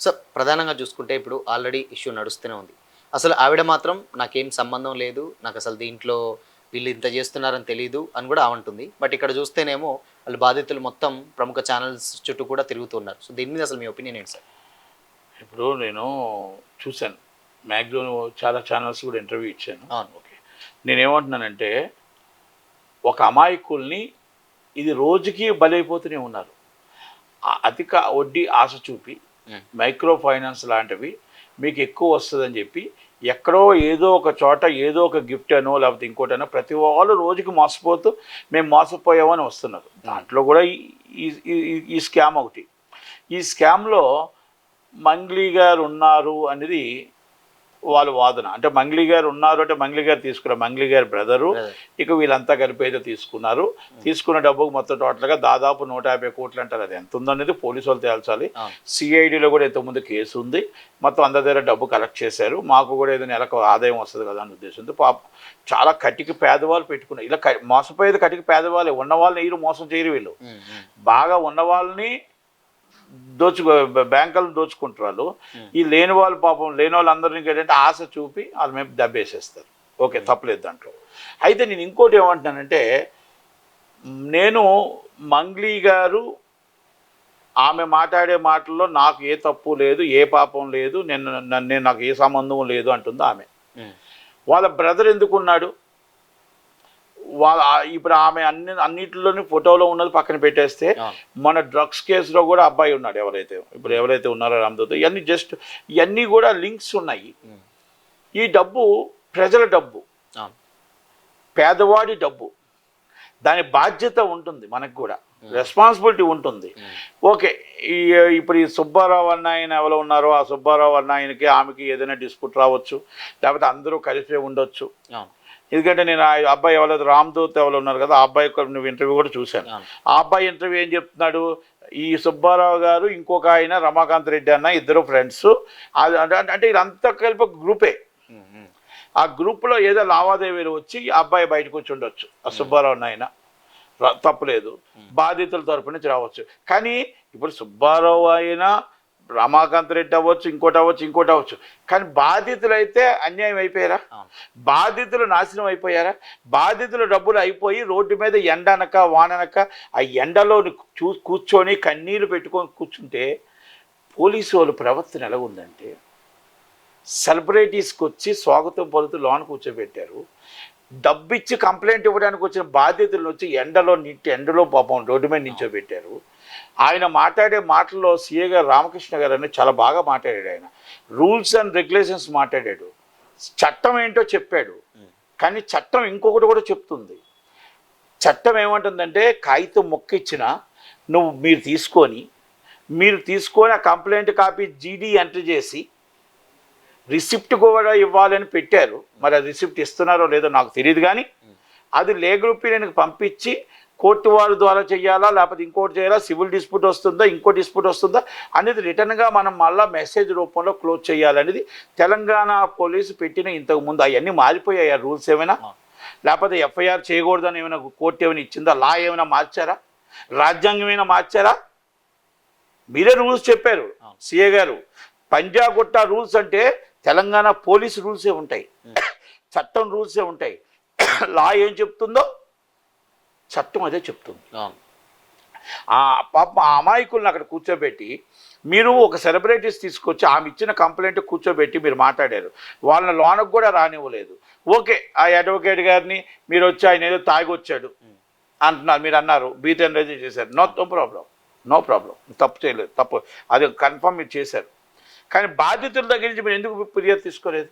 So ప్రధానంగా చూసుకుంటే ఇప్పుడు ఆల్రెడీ ఇష్యూ నడుస్తూనే ఉంది. అసలు ఆవిడ మాత్రం నాకేం సంబంధం లేదు. నాకసలు దీంట్లో వీళ్ళు ఇంత చేస్తున్నారని తెలీదు అని కూడా ఆమంటుంది. బట్ ఇక్కడ చూస్తేనేమో వాళ్ళు బాధితులు మొత్తం ప్రముఖ ఛానెల్స్ చుట్టూ కూడా తిరుగుతున్నారు. సో దీని మీద అసలు మీ ఒపీనియన్ ఏంటి సార్? ఇప్పుడు నేను చూశాను. మ్యాక్సిమం చాలా ఛానల్స్ కూడా ఇంటర్వ్యూ ఇచ్చాను. అవును. ఓకే. నేనేమంటున్నానంటే ఒక అమాయకుల్ని ఇది రోజుకి బలైపోతూనే ఉన్నారు. అధిక వడ్డీ ఆశ చూపి మైక్రో ఫైనాన్స్ లాంటివి మీకు ఎక్కువ వస్తుందని చెప్పి ఎక్కడో ఏదో ఒక చోట ఏదో ఒక గిఫ్ట్ అనో లేకపోతే ఇంకోటనో ప్రతి వాళ్ళు రోజుకి మోసపోతూ మేము మోసపోయామని వస్తున్నారు. దాంట్లో కూడా ఈ స్కామ్ ఒకటి. ఈ స్కామ్లో మంగ్లీ గారు ఉన్నారు అనేది వాళ్ళ వాదన. అంటే మంగ్లీ గారు ఉన్నారు అంటే మంగ్లీ గారు తీసుకున్నారు, మంగ్లీ గారి బ్రదరు, ఇక వీళ్ళంతా కలిపి అయితే తీసుకున్నారు. తీసుకున్న డబ్బుకు మొత్తం టోటల్గా దాదాపు 150 కోట్లు అంటారు. అది ఎంత ఉందనేది పోలీసు వాళ్ళు తేల్చాలి. సిఐడిలో కూడా ఇంతకుముందు కేసు ఉంది. మొత్తం అందరి దగ్గర డబ్బు కలెక్ట్ చేశారు. మాకు కూడా ఏదో నెలకు ఆదాయం వస్తుంది కదా అనే ఉద్దేశంతో పాప చాలా కట్టికి పేదవాళ్ళు పెట్టుకున్నారు. ఇలా మోసపోయేది కట్టికి పేదవాళ్ళే. ఉన్న వాళ్ళని వీళ్ళు మోసం చేయరు. వీళ్ళు బాగా ఉన్న వాళ్ళని బ్యాంకులను దోచుకుంటారు వాళ్ళు. ఈ లేని వాళ్ళు పాపం లేని వాళ్ళందరినీ ఏంటంటే ఆశ చూపి వాళ్ళ మేము దెబ్బేసేస్తారు. ఓకే, తప్పలేదు దాంట్లో. అయితే నేను ఇంకోటి ఏమంటున్నానంటే, నేను మంగ్లీ గారు ఆమె మాట్లాడే మాటల్లో నాకు ఏ తప్పు లేదు, ఏ పాపం లేదు, నేను నాకు ఏ సంబంధం లేదు అంటుంది ఆమె. వాళ్ళ బ్రదర్ ఎందుకున్నాడు? ఇప్పుడు ఆమె అన్నిటిలోని ఫోటోలో ఉన్నది పక్కన పెట్టేస్తే మన డ్రగ్స్ కేసులో కూడా అబ్బాయి ఉన్నాడు ఎవరైతే ఉన్నారో రామ్దూత్. ఇవన్నీ కూడా లింక్స్ ఉన్నాయి. ఈ డబ్బు ప్రజల డబ్బు, పేదవాడి డబ్బు. దాని బాధ్యత ఉంటుంది, మనకు కూడా రెస్పాన్సిబిలిటీ ఉంటుంది. ఓకే, ఇప్పుడు ఈ సుబ్బారావు అన్న ఆయన ఎవరో ఉన్నారో ఆ సుబ్బారావు అన్న ఆయనకి ఆమెకి ఏదైనా డిస్ప్యూట్ రావచ్చు, లేకపోతే అందరూ కలిసే ఉండొచ్చు. ఎందుకంటే నేను ఆ అబ్బాయి ఎవరైతే రామ్దూత్ ఎవరు ఉన్నారు కదా, ఆ అబ్బాయి నువ్వు ఇంటర్వ్యూ కూడా చూశాను. ఆ అబ్బాయి ఇంటర్వ్యూ ఏం చెప్తున్నాడు? ఈ సుబ్బారావు గారు ఇంకొక ఆయన రమాకాంత్ రెడ్డి అన్న ఇద్దరు ఫ్రెండ్స్. అంటే ఇదంతా కలిపి ఒక గ్రూపే. ఆ గ్రూప్లో ఏదో లావాదేవీలు వచ్చి ఆ అబ్బాయి బయటకు వచ్చి ఉండొచ్చు. ఆ సుబ్బారావు నాయన తప్పులేదు, బాధితుల తరపు నుంచి రావచ్చు. కానీ ఇప్పుడు సుబ్బారావు అయినా రమాకాంత్ రెడ్డి అవ్వచ్చు, ఇంకోటి అవ్వచ్చు. కానీ బాధితులు అయితే అన్యాయం అయిపోయారా? బాధితులు నాశనం అయిపోయారా? బాధితుల డబ్బులు అయిపోయి రోడ్డు మీద ఎండనక వాననక ఆ ఎండలో కూర్చొని కన్నీళ్ళు పెట్టుకొని కూర్చుంటే పోలీసు వాళ్ళు ప్రవర్తన ఎలా ఉందంటే, సెలబ్రిటీస్కి వచ్చి స్వాగతం పలుతూ లోన కూర్చోబెట్టారు. డబ్బిచ్చి కంప్లైంట్ ఇవ్వడానికి వచ్చిన బాధితులను వచ్చి ఎండలో పాపం రోడ్డు మీద నించోబెట్టారు. ఆయన మాట్లాడే మాటల్లో సీఏ గారు రామకృష్ణ గారు అని చాలా బాగా మాట్లాడాడు. ఆయన రూల్స్ అండ్ రెగ్యులేషన్స్ మాట్లాడాడు, చట్టం ఏంటో చెప్పాడు. కానీ చట్టం ఇంకొకటి కూడా చెప్తుంది. చట్టం ఏమంటుందంటే, కాగితం మొక్క ఇచ్చినా మీరు తీసుకొని ఆ కంప్లైంట్ కాపీ జీడీ ఎంటర్ చేసి రిసిప్ట్ కూడా ఇవ్వాలని పెట్టారు. మరి ఆ రిసిప్ట్ ఇస్తున్నారో లేదో నాకు తెలియదు. కానీ అది లీగల్ ఒపీనియన్కి పంపించి కోర్టు వారి ద్వారా చేయాలా, లేకపోతే ఇంకోటి చేయాలా, సివిల్ డిస్ప్యూట్ వస్తుందా, ఇంకో డిస్ప్యూట్ వస్తుందా అనేది రిటర్న్గా మనం మళ్ళీ మెసేజ్ రూపంలో క్లోజ్ చేయాలనేది తెలంగాణ పోలీసు పెట్టిన ఇంతకుముందు. అవన్నీ మారిపోయాయి ఆ రూల్స్ ఏమైనా? లేకపోతే ఎఫ్ఐఆర్ చేయకూడదని ఏమైనా కోర్టు ఏమైనా ఇచ్చిందా? లా ఏమైనా మార్చారా? రాజ్యాంగం ఏమైనా మార్చారా? మీరే రూల్స్ చెప్పారు సీఏ గారు. పంజాగుట్ట రూల్స్ అంటే తెలంగాణ పోలీసు రూల్సే ఉంటాయి, చట్టం రూల్సే ఉంటాయి. లా ఏం చెప్తుందో చట్టం అదే చెప్తుంది. ఆ పాప ఆ అమాయకుల్ని అక్కడ కూర్చోబెట్టి మీరు ఒక సెలబ్రిటీస్ తీసుకొచ్చి ఆమె ఇచ్చిన కంప్లైంట్ కూర్చోబెట్టి మీరు మాట్లాడారు. వాళ్ళని లోనకు కూడా రానివ్వలేదు. ఓకే, ఆ అడ్వకేట్ గారిని మీరు వచ్చి ఆయన ఏదో తాగి వచ్చాడు అంటున్నారు, మీరు అన్నారు, బీట్ ఎనర్జీ చేశారు. నో ప్రాబ్లం, తప్పు చేయలేదు, తప్పు అది కన్ఫర్మ్ మీరు చేశారు. కానీ బాధితుల దగ్గర నుంచి మీరు ఎందుకు ఫిర్యాదు తీసుకోలేదు?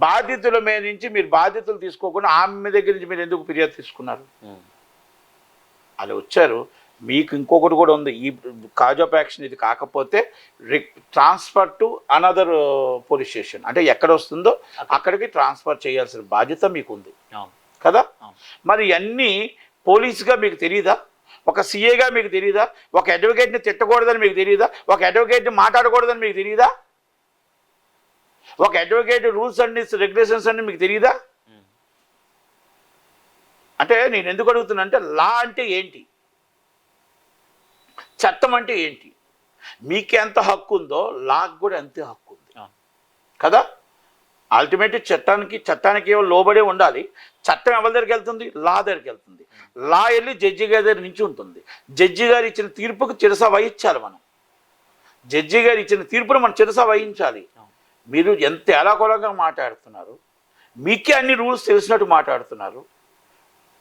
బాధితుల మీద నుంచి మీరు బాధితులు తీసుకోకుండా ఆమె దగ్గర నుంచి మీరు ఎందుకు ఫిర్యాదు తీసుకున్నారు? అలా వచ్చారు. మీకు ఇంకొకటి కూడా ఉంది. ఈ కాజ్ ఆఫ్ యాక్షన్ ఇది కాకపోతే transfer to another police station, అంటే ఎక్కడ వస్తుందో అక్కడికి ట్రాన్స్ఫర్ చేయాల్సిన బాధ్యత మీకు ఉంది కదా. మరి ఇవన్నీ పోలీసుగా మీకు తెలియదా? ఒక సీఏగా మీకు తెలియదా? ఒక అడ్వకేట్ని తిట్టకూడదని మీకు తెలియదా? ఒక అడ్వకేట్ని మాట్లాడకూడదని మీకు తెలియదా? ఒక అడ్వకేట్ రూల్స్ అండ్ రెగ్యులేషన్స్ అన్ని మీకు తెలియదా? అంటే నేను ఎందుకు అడుగుతున్నా అంటే, లా అంటే ఏంటి, చట్టం అంటే ఏంటి? మీకు ఎంత హక్కు ఉందో లాకు కూడా అంతే హక్కు ఉంది అవును. కదా. అల్టిమేట్ చట్టానికి ఏమో లోబడే ఉండాలి. చట్టం ఎవరి దగ్గరికి వెళ్తుంది? లా దగ్గరికి వెళ్తుంది. లా వెళ్ళి జడ్జి గారి దగ్గర నుంచి ఉంటుంది. జడ్జి గారు ఇచ్చిన తీర్పుకు చిరస వహించాలి మనం. జడ్జి గారు ఇచ్చిన తీర్పును మనం చిరస వహించాలి. మీరు ఎంత ఎలాగోలాగా మాట్లాడుతున్నారు, మీకే అన్ని రూల్స్ తెలిసినట్టు మాట్లాడుతున్నారు.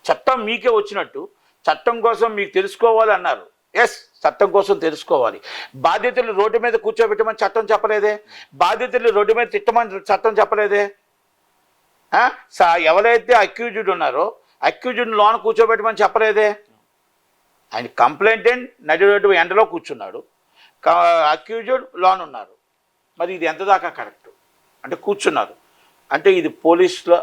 చట్టం మీకే వచ్చినట్టు, చట్టం కోసం మీకు తెలుసుకోవాలి అన్నారు. ఎస్, చట్టం కోసం తెలుసుకోవాలి. బాధ్యతలు రోడ్డు మీద కూర్చోబెట్టమని చట్టం చెప్పలేదే. బాధ్యతలు రోడ్డు మీద తిట్టమని చట్టం చెప్పలేదే. ఎవరైతే అక్యూజ్డ్ ఉన్నారో అక్యూజ్డ్ లోన్ కూర్చోబెట్టమని చెప్పలేదే. ఆయన కంప్లైంటెంట్ నడి రోడ్డు ఎండలో కూర్చున్నాడు, అక్యూజ్డ్ లోన్ ఉన్నారు. మరి ఇది ఎంత దాకా కరెక్ట్? అంటే కూర్చున్నారు అంటే ఇది పోలీసుల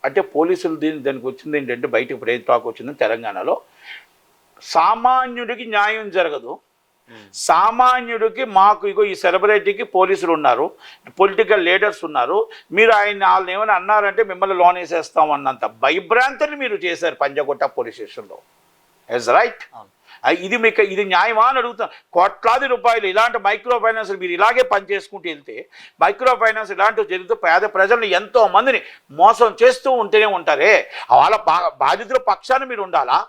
అంటే పోలీసులు దానికి వచ్చింది ఏంటంటే బయట ఇప్పుడు ఏం టాక్ వచ్చింది తెలంగాణలో, సామాన్యుడికి న్యాయం జరగదు. సామాన్యుడికి మాకు ఇగో ఈ సెలబ్రిటీకి పోలీసులు ఉన్నారు, పొలిటికల్ లీడర్స్ ఉన్నారు, మీరు వాళ్ళని ఏమైనా అన్నారంటే మిమ్మల్ని లోన్ వేసేస్తాం అన్నంత భయభ్రాంతిని మీరు చేశారు పంజాగుట్ట పోలీస్ స్టేషన్లో. Is right? ఇది న్యాయమా అని అడుగుతాం. కోట్లాది రూపాయలు ఇలాంటి మైక్రో ఫైనాన్స్ మీరు ఇలాగే పనిచేసుకుంటూ వెళ్తే, మైక్రో ఫైనాన్స్ ఇలాంటివి జరిగితే పేద ప్రజలను ఎంతో మందిని మోసం చేస్తూ ఉంటూనే ఉంటారే. వాళ్ళ బాధితుల పక్షాన్ని మీరు ఉండాలా?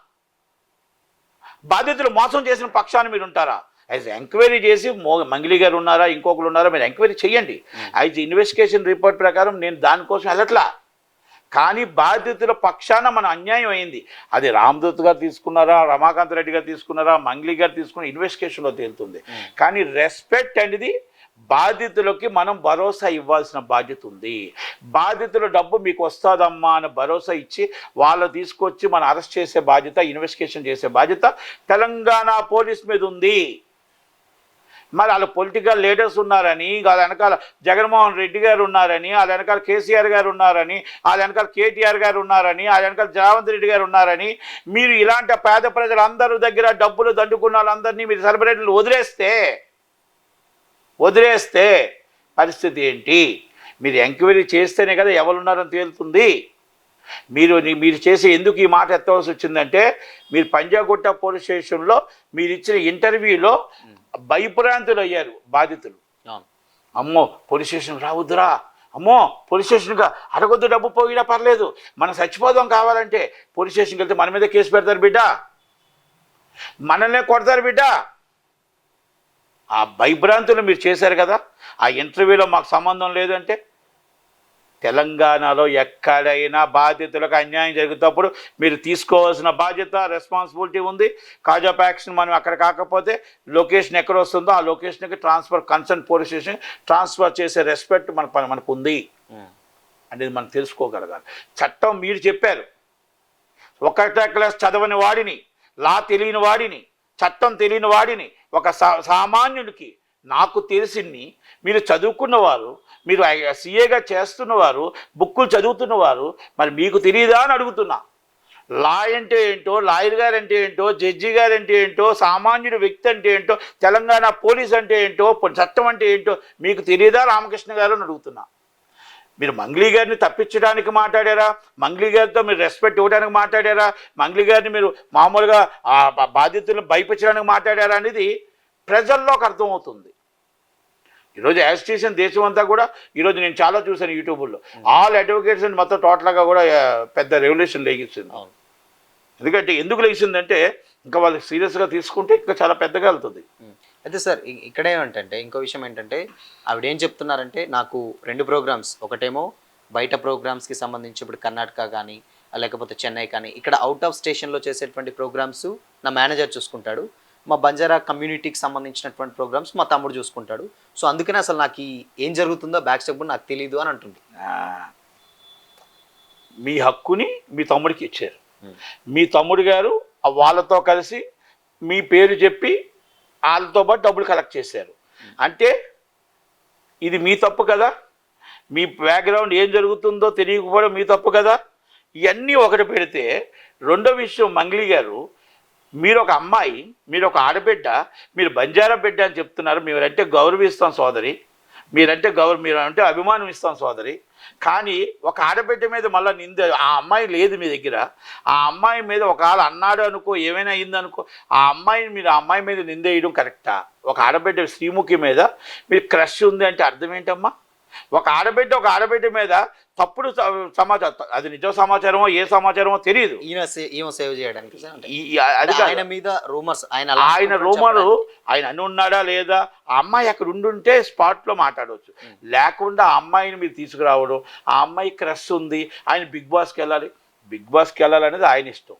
బాధితులు మోసం చేసిన పక్షాన్ని మీరు ఉంటారా? యాజ్ ఎంక్వైరీ చేసి మంగిలి గారు ఉన్నారా, ఇంకొకరు ఉన్నారా, మీరు ఎంక్వైరీ చేయండి. యాజ్ ఇన్వెస్టిగేషన్ రిపోర్ట్ ప్రకారం నేను దానికోసం వెళ్ళట్లా. కానీ బాధితుల పక్షాన మన అన్యాయం అయింది. అది రామదూత్ గారు తీసుకున్నారా, రమాకాంత్ రెడ్డి గారు తీసుకున్నారా, మంగిలి గారు తీసుకున్న ఇన్వెస్టిగేషన్లో తేలుతుంది. కానీ రెస్పెక్ట్ అనేది బాధితులకి మనం భరోసా ఇవ్వాల్సిన బాధ్యత ఉంది. బాధితుల డబ్బు మీకు వస్తుందమ్మా అని భరోసా ఇచ్చి వాళ్ళు తీసుకొచ్చి మనం అరెస్ట్ చేసే బాధ్యత, ఇన్వెస్టిగేషన్ చేసే బాధ్యత తెలంగాణ పోలీస్ మీద ఉంది. మరి వాళ్ళ పొలిటికల్ లీడర్స్ ఉన్నారని, వాళ్ళ వెనకాల జగన్మోహన్ రెడ్డి గారు ఉన్నారని, వాళ్ళ వెనకాల కేసీఆర్ గారు ఉన్నారని, వాళ్ళ వెనకాల కేటీఆర్ గారు ఉన్నారని, వాళ్ళ వెనకాల రేవంత్ రెడ్డి గారు ఉన్నారని మీరు ఇలాంటి పేద ప్రజలందరూ దగ్గర డబ్బులు దండుకున్న వాళ్ళందరినీ మీరు సెలబ్రిటీలు వదిలేస్తే పరిస్థితి ఏంటి? మీరు ఎంక్వైరీ చేస్తేనే కదా ఎవరున్నారని తేలుతుంది. మీరు చేసే ఎందుకు ఈ మాట ఎత్తవలసి వచ్చిందంటే, మీరు పంజాగుట్ట పోలీస్ స్టేషన్లో మీరు ఇచ్చిన ఇంటర్వ్యూలో భయభ్రాంతులు అయ్యారు బాధితులు. అమ్మో పోలీస్ స్టేషన్ రావద్దురా, అమ్మో పోలీస్ స్టేషన్గా అడగొద్దు, డబ్బు పోయినా పర్లేదు, మనం చచ్చిపోదాం కావాలంటే. పోలీస్ స్టేషన్కి వెళ్తే మన మీద కేసు పెడతారు బిడ్డ, మనల్నే కొడతారు బిడ్డ. ఆ భయభ్రాంతులు మీరు చేశారు కదా. ఆ ఇంటర్వ్యూలో మాకు సంబంధం లేదంటే, తెలంగాణలో ఎక్కడైనా బాధితులకు అన్యాయం జరుగుతున్నప్పుడు మీరు తీసుకోవాల్సిన బాధ్యత, రెస్పాన్సిబిలిటీ ఉంది. కాజ్ ఆఫ్ యాక్షన్ మనం అక్కడ కాకపోతే లొకేషన్ ఎక్కడ వస్తుందో ఆ లొకేషన్కి కన్సర్న్ పోలీస్ స్టేషన్ ట్రాన్స్ఫర్ చేసే రెస్పెక్ట్ మనకు ఉంది అనేది మనం తెలుసుకోగలగాలి. చట్టం మీరు చెప్పారు, ఒకటో క్లాస్ చదవని వాడిని, లా తెలియని వాడిని, చట్టం తెలియని వాడిని, ఒక సామాన్యుడికి నాకు తెలిసింది మీరు చదువుకున్నవారు, మీరు సీఏగా చేస్తున్నవారు, బుక్కులు చదువుతున్నవారు, మరి మీకు తెలియదా అని అడుగుతున్నా. లా అంటే ఏంటో, లాయర్ గారు అంటే ఏంటో, జడ్జి గారు అంటే ఏంటో, సామాన్యుడు వ్యక్తి అంటే ఏంటో, తెలంగాణ పోలీస్ అంటే ఏంటో, చట్టం అంటే ఏంటో మీకు తెలియదా రామకృష్ణ గారు అని అడుగుతున్నా. మీరు మంగ్లీ గారిని తప్పించడానికి మాట్లాడారా? మంగ్లీ గారితో మీరు రెస్పెక్ట్ ఇవ్వడానికి మాట్లాడారా? మంగ్లీ గారిని మీరు మామూలుగా బాధితులను భయపించడానికి మాట్లాడారా అనేది ప్రజల్లోకి అర్థమవుతుంది. ఈరోజు యాజిటేషన్ దేశం అంతా కూడా, ఈరోజు నేను చాలా చూశాను యూట్యూబ్లో, ఆల్ అడ్వకేట్స్ అని మొత్తం టోటల్గా కూడా పెద్ద రెవల్యూషన్ లేగిస్తుంది. ఎందుకంటే ఎందుకు లేచిందంటే ఇంకా వాళ్ళు సీరియస్గా తీసుకుంటే ఇంకా చాలా పెద్దగా వెళ్తుంది. అయితే సార్ ఇక్కడేమంటే ఇంకో విషయం ఏంటంటే, ఆవిడ ఏం చెప్తున్నారంటే, నాకు 2 ప్రోగ్రామ్స్, ఒకటేమో బయట ప్రోగ్రామ్స్కి సంబంధించి ఇప్పుడు కర్ణాటక కానీ లేకపోతే చెన్నై కానీ ఇక్కడ అవుట్ ఆఫ్ స్టేషన్లో చేసేటువంటి ప్రోగ్రామ్స్ నా మేనేజర్ చూసుకుంటాడు, మా బంజారా కమ్యూనిటీకి సంబంధించినటువంటి ప్రోగ్రామ్స్ మా తమ్ముడు చూసుకుంటాడు. సో అందుకనే అసలు నాకు ఏం జరుగుతుందో బ్యాక్ స్టెప్ నాకు తెలియదు అని అంటుంది. మీ హక్కుని మీ తమ్ముడికి ఇచ్చారు. మీ తమ్ముడు గారు వాళ్ళతో కలిసి మీ పేరు చెప్పి వాళ్ళతో పాటు డబ్బులు కలెక్ట్ చేశారు. అంటే ఇది మీ తప్పు కదా. మీ బ్యాక్గ్రౌండ్ ఏం జరుగుతుందో తెలియకపోవడం మీ తప్పు కదా. ఇవన్నీ ఒకటి పెడితే, రెండో విషయం మంగ్లీ గారు, మీరు ఒక అమ్మాయి, మీరు ఒక ఆడబిడ్డ, మీరు బంజారా బిడ్డ అని చెప్తున్నారు. మేమంటే గౌరవిస్తాం సోదరి, మీరంటే మీరు అంటే అభిమానం ఇస్తాం సోదరి. కానీ ఒక ఆడబిడ్డ మీద మళ్ళీ నింద, ఆ అమ్మాయి లేదు మీ దగ్గర, ఆ అమ్మాయి మీద ఒకవేళ అన్నాడు అనుకో, ఏమైనా అయిందనుకో, ఆ అమ్మాయిని మీరు ఆ అమ్మాయి మీద నిందేయడం కరెక్టా? ఒక ఆడబిడ్డ శ్రీముఖి మీద మీరు క్రష్ ఉంది అంటే అర్థం ఏంటమ్మా? ఒక ఆడబిడ్డ మీద తప్పుడు సమాచారం, అది నిజ సమాచారమో ఏ సమాచారమో తెలియదు, ఈమె సేవ్ చేయడానికి సార్. అంటే అది ఆయన మీద రూమర్స్, ఆయన రూమరు, ఆయన అని ఉన్నాడా లేదా, ఆ అమ్మాయి అక్కడ ఉండుంటే స్పాట్లో మాట్లాడవచ్చు. లేకుండా ఆ అమ్మాయిని మీరు తీసుకురావడం, ఆ అమ్మాయి క్రష్ ఉంది, ఆయన బిగ్ బాస్కి వెళ్ళాలనేది ఆయన ఇష్టం.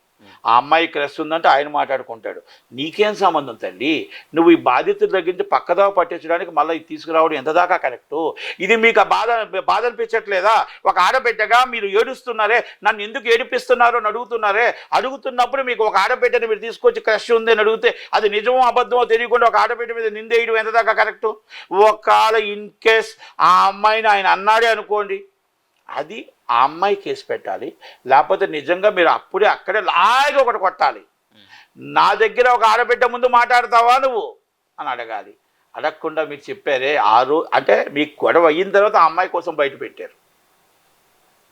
ఆ అమ్మాయి క్రష్ ఉందంటే ఆయన మాట్లాడుకుంటాడు, నీకేం సంబంధం తల్లి? నువ్వు ఈ బాధ్యతల దగ్గర నుంచి పక్కదావ పట్టించడానికి మళ్ళీ ఇది తీసుకురావడం ఎంత దాకా కరెక్టు? ఇది మీకు బాధ అనిపించట్లేదా? ఒక ఆడబిడ్డగా మీరు ఏడుస్తున్నారే, నన్ను ఎందుకు ఏడిపిస్తున్నారో అని అడుగుతున్నప్పుడు మీకు ఒక ఆడబిడ్డని మీరు తీసుకొచ్చి క్రష్ ఉంది అని అడిగితే అది నిజమో అబద్ధమో తెలియకుండా ఒక ఆడబిడ్డ మీద నిందేయడం ఎంత దాకా కరెక్టు? ఒకవేళ ఇన్ కేస్ ఆ అమ్మాయిని ఆయన అన్నాడే అనుకోండి, అది ఆ అమ్మాయి కేసు పెట్టాలి. లేకపోతే నిజంగా మీరు అక్కడే లాగా ఒకటి కొట్టాలి, నా దగ్గర ఒక ఆడబిడ్డ ముందు మాట్లాడతావా నువ్వు అని అడగాలి. అడగకుండా మీరు చెప్పారే అంటే మీకు గొడవ అయిన తర్వాత ఆ అమ్మాయి కోసం బయట పెట్టారు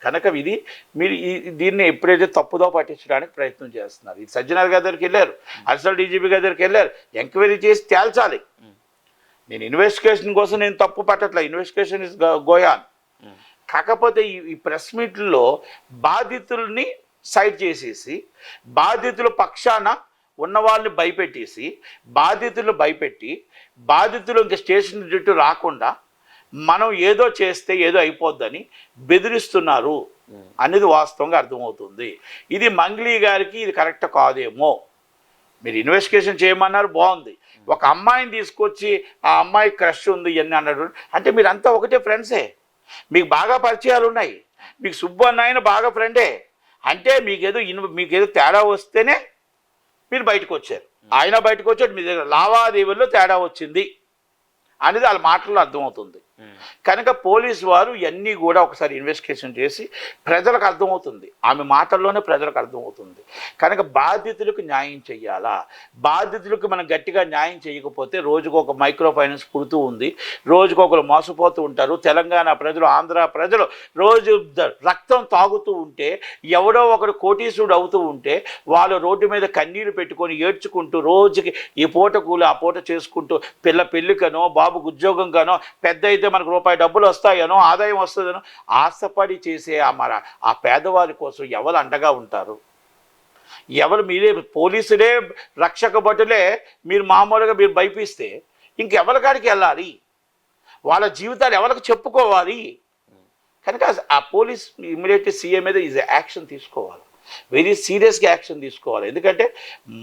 కనుక ఇది మీరు దీన్ని ఎప్పుడైతే తప్పుదో పట్టించడానికి ప్రయత్నం చేస్తున్నారు. ఇది సజ్జనార్ గారి దగ్గరికి వెళ్ళారు, అడిషనల్ డీజీపీ గారి దగ్గరికి వెళ్ళారు, ఎంక్వైరీ చేసి తేల్చాలి. నేను ఇన్వెస్టిగేషన్ కోసం నేను తప్పు పట్టట్లే, ఇన్వెస్టిగేషన్ ఇస్ గోయాన్. కాకపోతే ఈ ప్రెస్ మీట్లో బాధితుల్ని సైడ్ చేసేసి, బాధితుల పక్షాన ఉన్న వాళ్ళని భయపెట్టేసి, బాధితులు ఇంకా స్టేషన్ చుట్టూ రాకుండా మనం ఏదో చేస్తే ఏదో అయిపోద్దని బెదిరిస్తున్నారు అనేది వాస్తవంగా అర్థమవుతుంది. ఇది మంగ్లీ గారికి ఇది కరెక్ట్ కాదేమో. మీరు ఇన్వెస్టిగేషన్ చేయమన్నారు, బాగుంది. ఒక అమ్మాయిని తీసుకొచ్చి ఆ అమ్మాయి క్రష్ ఉంది ఇవన్నీ అన్నాడు అంటే మీరంతా ఒకటే ఫ్రెండ్సే, మీకు బాగా పరిచయాలు ఉన్నాయి, మీకు సుబ్బు అన్న బాగా ఫ్రెండే అంటే మీకేదో తేడా వస్తేనే మీరు బయటకు వచ్చారు. ఆయన బయటకు వచ్చాడు, మీ దగ్గర లావాదేవీల్లో తేడా వచ్చింది అనేది వాళ్ళ మాటల్లో అర్థమవుతుంది. కనుక పోలీసు వారు ఇవన్నీ కూడా ఒకసారి ఇన్వెస్టిగేషన్ చేసి ప్రజలకు అర్థమవుతుంది, ఆమె మాటల్లోనే ప్రజలకు అర్థమవుతుంది. కనుక బాధితులకు న్యాయం చెయ్యాలా? బాధితులకు మనం గట్టిగా న్యాయం చేయకపోతే రోజుకు ఒక మైక్రో ఫైనాన్స్ పుడుతూ ఉంది, రోజుకొకరు మోసపోతూ ఉంటారు. తెలంగాణ ప్రజలు, ఆంధ్ర ప్రజలు రోజు రక్తం తాగుతూ ఉంటే, ఎవడో ఒకడు కోటీసుడు అవుతూ ఉంటే వాళ్ళు రోడ్డు మీద కన్నీరు పెట్టుకొని ఏడ్చుకుంటూ రోజుకి ఈ పూట కూలి ఆ పూట చేసుకుంటూ పిల్ల పెళ్ళికనో బాబుకు ఉద్యోగం గానో పెద్ద అయితే మనకు రూపాయి డబ్బులు వస్తాయనో ఆదాయం వస్తుందనో ఆశపడి చేసే ఆ పేదవారి కోసం ఎవరు అండగా ఉంటారు? మీరే పోలీసులే రక్షక భటులే మీరు మామూలుగా మీరు భయపిస్తే ఇంకెవరి కాడికి వెళ్ళాలి? వాళ్ళ జీవితాలు ఎవరికి చెప్పుకోవాలి? కనుక ఆ పోలీస్ ఇమ్మీడియట్లీ సీఎం మీద ఈజ్ యాక్షన్ తీసుకోవాలి, వెరీ సీరియస్గా యాక్షన్ తీసుకోవాలి. ఎందుకంటే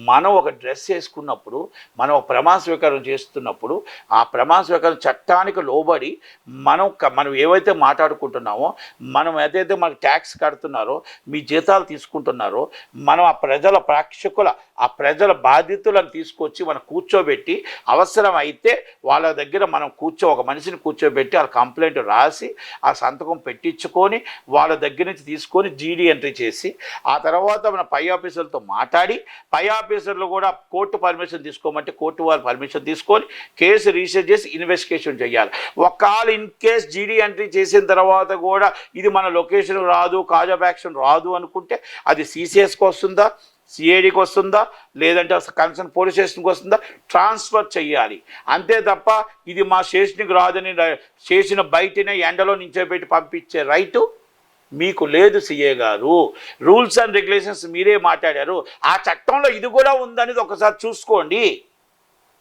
మనం ఒక డ్రెస్ వేసుకున్నప్పుడు, మనం ఒక ప్రమాణ స్వీకారం చేస్తున్నప్పుడు, ఆ ప్రమాణ స్వీకారం చట్టానికి లోబడి మనం ఏవైతే మాట్లాడుకుంటున్నామో, మనం ఏదైతే మనకు ట్యాక్స్ కడుతున్నారో, మీ జీతాలు తీసుకుంటున్నారో, మనం ఆ ప్రజల బాధితులను తీసుకొచ్చి మనం కూర్చోబెట్టి అవసరం అయితే వాళ్ళ దగ్గర మనం ఒక మనిషిని కూర్చోబెట్టి వాళ్ళ కంప్లైంట్ రాసి ఆ సంతకం పెట్టించుకొని వాళ్ళ దగ్గర నుంచి తీసుకొని జీడీ ఎంట్రీ చేసి ఆ తర్వాత మన పై ఆఫీసర్లతో మాట్లాడి, పై ఆఫీసర్లు కూడా కోర్టు పర్మిషన్ తీసుకోమంటే కోర్టు వారు పర్మిషన్ తీసుకొని కేసు రిజిస్టర్ చేసి ఇన్వెస్టిగేషన్ చేయాలి. ఒకవేళ ఇన్ కేస్ జీడీ ఎంట్రీ చేసిన తర్వాత కూడా ఇది మన లొకేషన్ రాదు, కాజ్ ఆఫ్ యాక్షన్ రాదు అనుకుంటే అది సిసిఎస్కి వస్తుందా, సిఐడికి వస్తుందా, లేదంటే కన్సర్న్ పోలీస్ స్టేషన్కి వస్తుందా, ట్రాన్స్ఫర్ చేయాలి. అంతే తప్ప ఇది మా స్టేషన్కి రాదని స్టేషన్ బయటనే ఎండలో నించోబెట్టి పంపించే రైటు మీకు లేదు. సిఏ గారు రూల్స్ అండ్ రెగ్యులేషన్స్ మీరే మాట్లాడారు, ఆ చట్టంలో ఇది కూడా ఉందనేది ఒకసారి చూసుకోండి.